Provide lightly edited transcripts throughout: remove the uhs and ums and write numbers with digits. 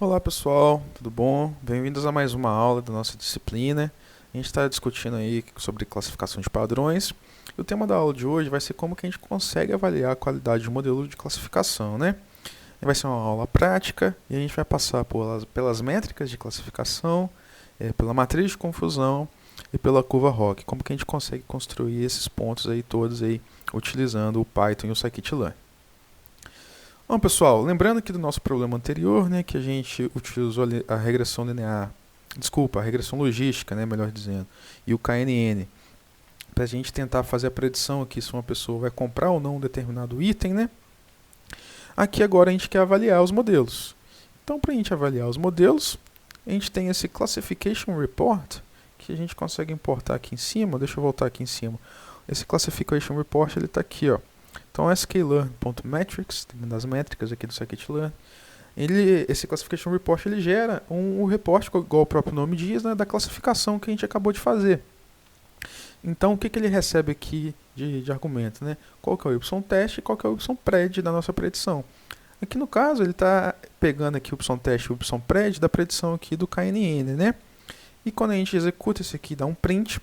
Olá pessoal, tudo bom? Bem-vindos a mais uma aula da nossa disciplina. A gente está discutindo aí sobre classificação de padrões. E o tema da aula de hoje vai ser como que a gente consegue avaliar a qualidade de um modelo de classificação, né? Vai ser uma aula prática e a gente vai passar pelas métricas de classificação, pela matriz de confusão e pela curva ROC. Como que a gente consegue construir esses pontos aí todos aí utilizando o Python e o Scikit-learn. Bom, pessoal, lembrando aqui do nosso problema anterior, né, que a gente utilizou a regressão linear, a regressão logística, né, melhor dizendo, e o KNN, para a gente tentar fazer a predição aqui se uma pessoa vai comprar ou não um determinado item, né? Aqui agora a gente quer avaliar os modelos. Então, para a gente avaliar os modelos, a gente tem esse Classification Report, que a gente consegue importar aqui em cima. Deixa eu voltar aqui em cima. Esse Classification Report ele está aqui, ó. Então, sklearn.metrics, das métricas aqui do Scikit-learn, esse Classification Report ele gera um report, igual o próprio nome diz, né, da classificação que a gente acabou de fazer. Então, o que ele recebe aqui de argumento? Né? Qual que é o y-teste e qual que é o y-pred da nossa predição. Aqui no caso, ele está pegando aqui o y-teste e o y-pred da predição aqui do KNN. Né? E quando a gente executa isso aqui, dá um print,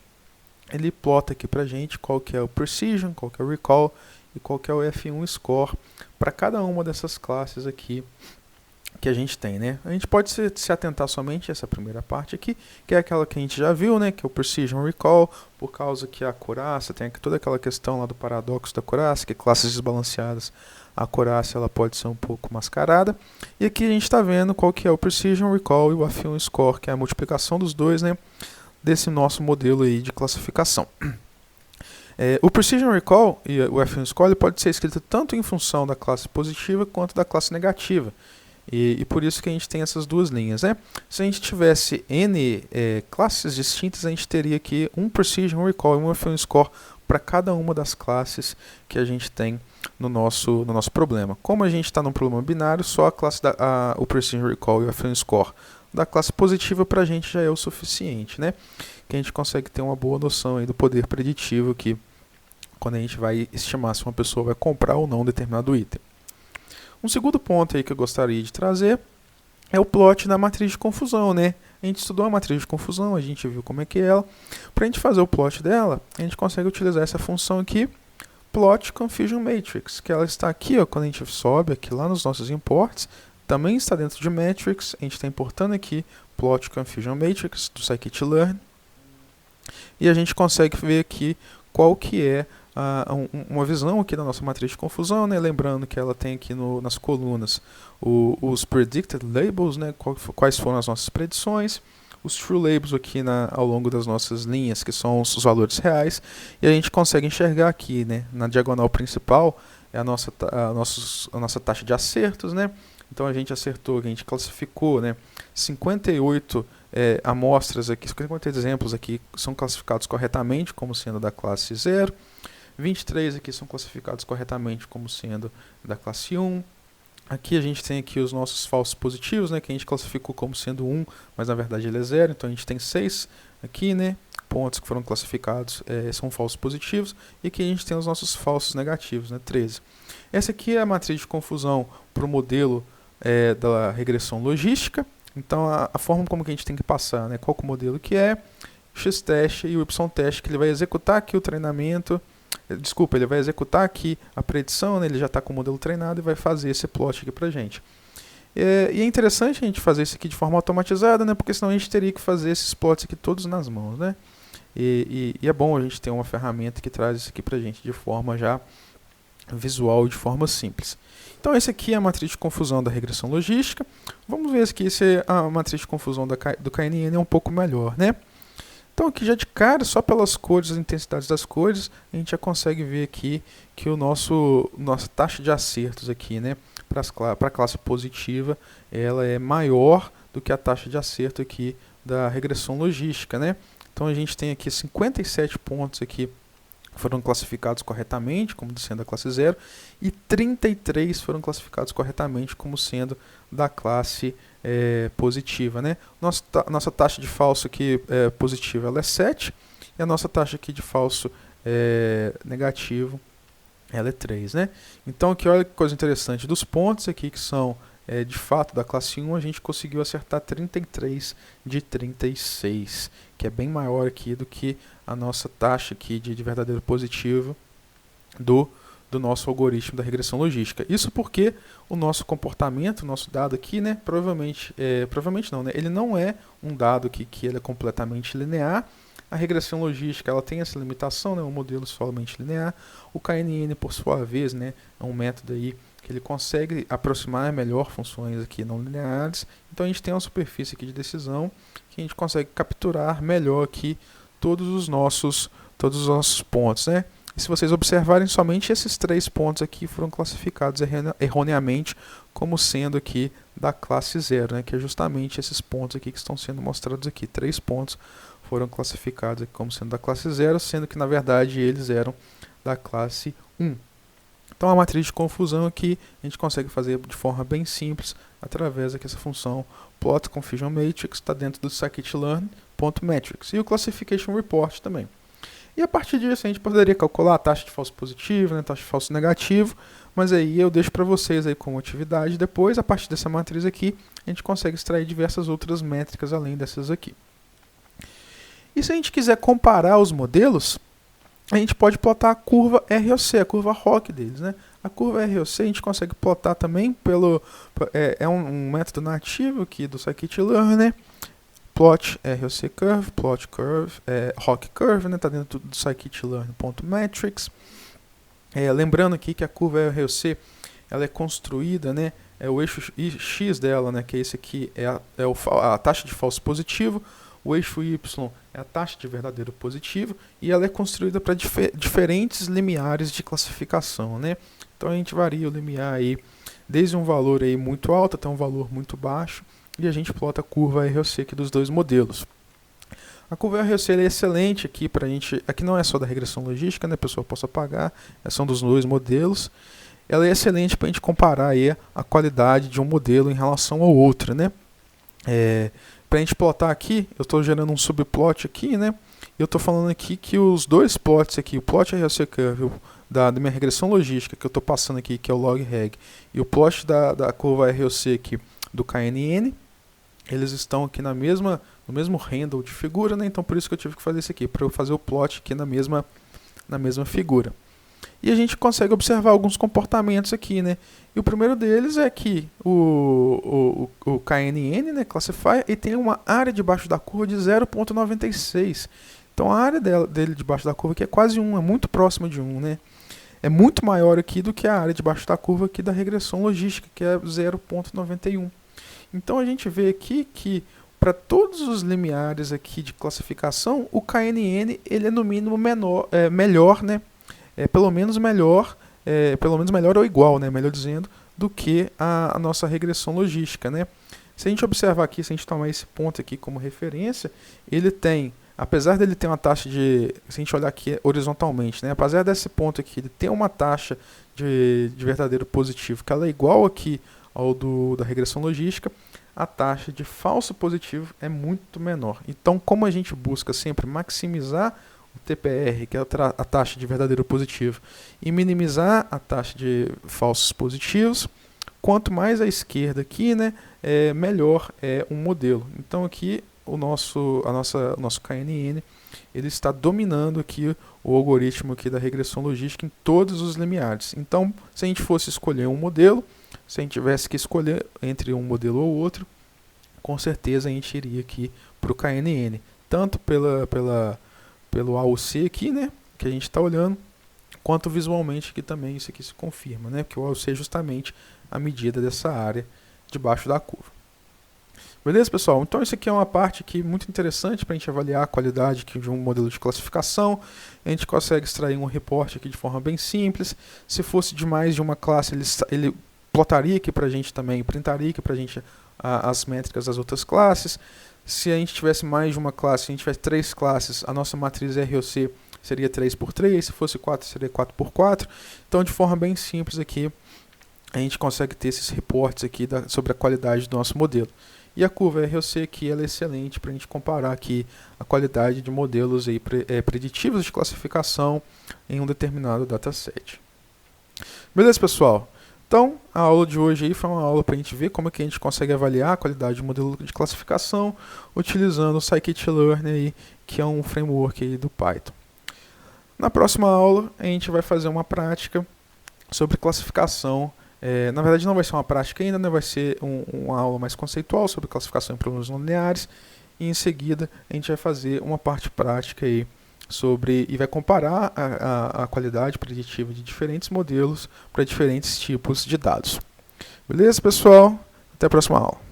ele plota aqui para a gente qual que é o precision, qual que é o recall e qual que é o F1 score para cada uma dessas classes aqui que a gente tem, né? A gente pode se atentar somente a essa primeira parte aqui, que é aquela que a gente já viu, né? Que é o Precision Recall, por causa que a acurácia tem toda aquela questão lá do paradoxo da acurácia, que classes desbalanceadas, a acurácia ela pode ser um pouco mascarada. E aqui a gente está vendo qual que é o Precision Recall e o F1 Score, que é a multiplicação dos dois, né? Desse nosso modelo aí de classificação. O Precision Recall e o F1 Score pode ser escrito tanto em função da classe positiva quanto da classe negativa. E por isso que a gente tem essas duas linhas. Né? Se a gente tivesse N classes distintas, a gente teria aqui um Precision Recall e um F1 Score para cada uma das classes que a gente tem no nosso problema. Como a gente está num problema binário, só a classe o Precision Recall e o F1 Score da classe positiva para a gente já é o suficiente. Né? Que a gente consegue ter uma boa noção aí do poder preditivo que quando a gente vai estimar se uma pessoa vai comprar ou não um determinado item. Um segundo ponto aí que eu gostaria de trazer é o plot da matriz de confusão, né? A gente estudou a matriz de confusão, a gente viu como é que é ela. Para a gente fazer o plot dela, a gente consegue utilizar essa função aqui, plot confusion matrix, que ela está aqui, ó, quando a gente sobe aqui lá nos nossos imports, também está dentro de matrix, a gente está importando aqui plot confusion matrix do Scikit-learn, e a gente consegue ver aqui qual que é uma visão aqui da nossa matriz de confusão, né? Lembrando que ela tem aqui nas colunas os predicted labels, né? Quais foram as nossas predições, os true labels aqui ao longo das nossas linhas, que são os valores reais, e a gente consegue enxergar aqui, né? Na diagonal principal é a nossa taxa de acertos, né? Então a gente acertou, a gente classificou, né? 58 amostras aqui, 50 exemplos aqui são classificados corretamente como sendo da classe 0. 23 aqui são classificados corretamente como sendo da classe 1. Aqui a gente tem aqui os nossos falsos positivos, né, que a gente classificou como sendo 1, mas na verdade ele é 0. Então a gente tem 6 aqui, né, pontos que foram classificados são falsos positivos. E aqui a gente tem os nossos falsos negativos, né, 13. Essa aqui é a matriz de confusão para o modelo da regressão logística. Então a forma como que a gente tem que passar, né, qual que é o modelo que é, x-teste e o y-teste, que ele vai executar aqui o treinamento. Desculpa, ele vai executar aqui a predição, né, ele já está com o modelo treinado e vai fazer esse plot aqui para a gente. E é interessante a gente fazer isso aqui de forma automatizada, né, porque senão a gente teria que fazer esses plots aqui todos nas mãos. Né? E é bom a gente ter uma ferramenta que traz isso aqui para a gente de forma já visual e de forma simples. Então esse aqui é a matriz de confusão da regressão logística. Vamos ver aqui se a matriz de confusão do KNN é um pouco melhor. Né? Então aqui já de cara, só pelas cores, as intensidades das cores, a gente já consegue ver aqui que nossa taxa de acertos aqui, né, para a classe positiva, ela é maior do que a taxa de acerto aqui da regressão logística. Né? Então a gente tem aqui 57 pontos aqui foram classificados corretamente como sendo da classe 0 e 33 foram classificados corretamente como sendo da classe positiva. Né? Nossa taxa de falso aqui positiva ela é 7 e a nossa taxa aqui de falso negativo ela é 3. Né? Então aqui olha que coisa interessante, dos pontos aqui que são de fato da classe 1, a gente conseguiu acertar 33 de 36, que é bem maior aqui do que a nossa taxa aqui de verdadeiro positivo do nosso algoritmo da regressão logística. Isso porque o nosso comportamento, o nosso dado aqui, né, provavelmente não, né, ele não é um dado que ele é completamente linear. A regressão logística ela tem essa limitação, né, um modelo somente linear. O KNN, por sua vez, né, é um método aí que ele consegue aproximar melhor funções aqui não lineares. Então a gente tem uma superfície aqui de decisão que a gente consegue capturar melhor aqui todos os nossos pontos, né? E se vocês observarem, somente esses 3 pontos aqui foram classificados erroneamente como sendo aqui da classe 0, né? Que é justamente esses pontos aqui que estão sendo mostrados aqui. 3 pontos foram classificados aqui como sendo da classe 0, sendo que na verdade eles eram da classe 1. Então a matriz de confusão aqui a gente consegue fazer de forma bem simples através dessa função plot confusion matrix, está dentro do scikit-learn.metrics, e o classification report também. E a partir disso a gente poderia calcular a taxa de falso positivo, né, taxa de falso negativo, mas aí eu deixo para vocês aí como atividade. Depois, a partir dessa matriz aqui, a gente consegue extrair diversas outras métricas além dessas aqui. E se a gente quiser comparar os modelos, a gente pode plotar a curva ROC, a curva ROC deles, né? A curva ROC a gente consegue plotar também é um método nativo aqui do scikit-learn, né? Plot ROC curve, plot curve, ROC curve, né? Tá dentro do scikit-learn.metrics. Lembrando aqui que a curva ROC ela é construída, né? O eixo X dela, né? Que é esse aqui, é a taxa de falso positivo. O eixo Y é a taxa de verdadeiro positivo e ela é construída para diferentes limiares de classificação, né? Então a gente varia o limiar aí desde um valor aí muito alto até um valor muito baixo e a gente plota a curva ROC aqui dos dois modelos. A curva ROC é excelente aqui para a gente, aqui não é só da regressão logística, né? A pessoa possa apagar, são dos dois modelos. Ela é excelente para a gente comparar aí a qualidade de um modelo em relação ao outro, né? Para a gente plotar aqui, eu estou gerando um subplot aqui, né? Eu estou falando aqui que os dois plots aqui, o plot ROC curve da minha regressão logística que eu estou passando aqui, que é o log-reg, e o plot da curva ROC aqui do KNN, eles estão aqui no mesmo handle de figura, né? Então por isso que eu tive que fazer isso aqui, para eu fazer o plot aqui na mesma figura. E a gente consegue observar alguns comportamentos aqui, né? E o primeiro deles é que o KNN, né, classifier, ele tem uma área debaixo da curva de 0,96. Então a área dele debaixo da curva aqui é quase 1, é muito próxima de 1, né? É muito maior aqui do que a área debaixo da curva aqui da regressão logística, que é 0,91. Então a gente vê aqui que para todos os limiares aqui de classificação, o KNN ele é no mínimo melhor, né? Pelo menos melhor ou igual, né, melhor dizendo, do que a nossa regressão logística, né? Se a gente observar aqui, se a gente tomar esse ponto aqui como referência, ele tem, apesar dele ter uma taxa de, se a gente olhar aqui horizontalmente, né, apesar desse ponto aqui, ele tem uma taxa de verdadeiro positivo, que ela é igual aqui ao da regressão logística, a taxa de falso positivo é muito menor. Então, como a gente busca sempre maximizar o TPR, que é a taxa de verdadeiro positivo, e minimizar a taxa de falsos positivos, quanto mais à esquerda aqui, né, melhor é um modelo. Então aqui o nosso KNN ele está dominando aqui o algoritmo aqui da regressão logística em todos os limiares. Então, se a gente fosse escolher um modelo, se a gente tivesse que escolher entre um modelo ou outro, com certeza a gente iria aqui para o KNN, tanto pelo AUC aqui, né, que a gente está olhando, quanto visualmente que também isso aqui se confirma, né, que o AUC é justamente a medida dessa área debaixo da curva. Beleza, pessoal? Então isso aqui é uma parte aqui muito interessante para a gente avaliar a qualidade aqui de um modelo de classificação. A gente consegue extrair um reporte aqui de forma bem simples. Se fosse de mais de uma classe, ele plotaria aqui para a gente também, printaria aqui para a gente as métricas das outras classes. Se a gente tivesse mais de uma classe, se a gente tivesse 3 classes, a nossa matriz ROC seria 3x3, se fosse 4 seria 4x4. Então de forma bem simples aqui, a gente consegue ter esses reportes aqui sobre a qualidade do nosso modelo. E a curva ROC aqui ela é excelente para a gente comparar aqui a qualidade de modelos aí, preditivos de classificação em um determinado dataset. Beleza, pessoal? Então, a aula de hoje aí foi uma aula para a gente ver como é que a gente consegue avaliar a qualidade de modelo de classificação utilizando o Scikit-Learn, aí, que é um framework aí do Python. Na próxima aula, a gente vai fazer uma prática sobre classificação. Na verdade, não vai ser uma prática ainda, né? Vai ser uma aula mais conceitual sobre classificação em problemas não lineares. E em seguida, a gente vai fazer uma parte prática aí e vai comparar a qualidade preditiva de diferentes modelos para diferentes tipos de dados. Beleza, pessoal? Até a próxima aula.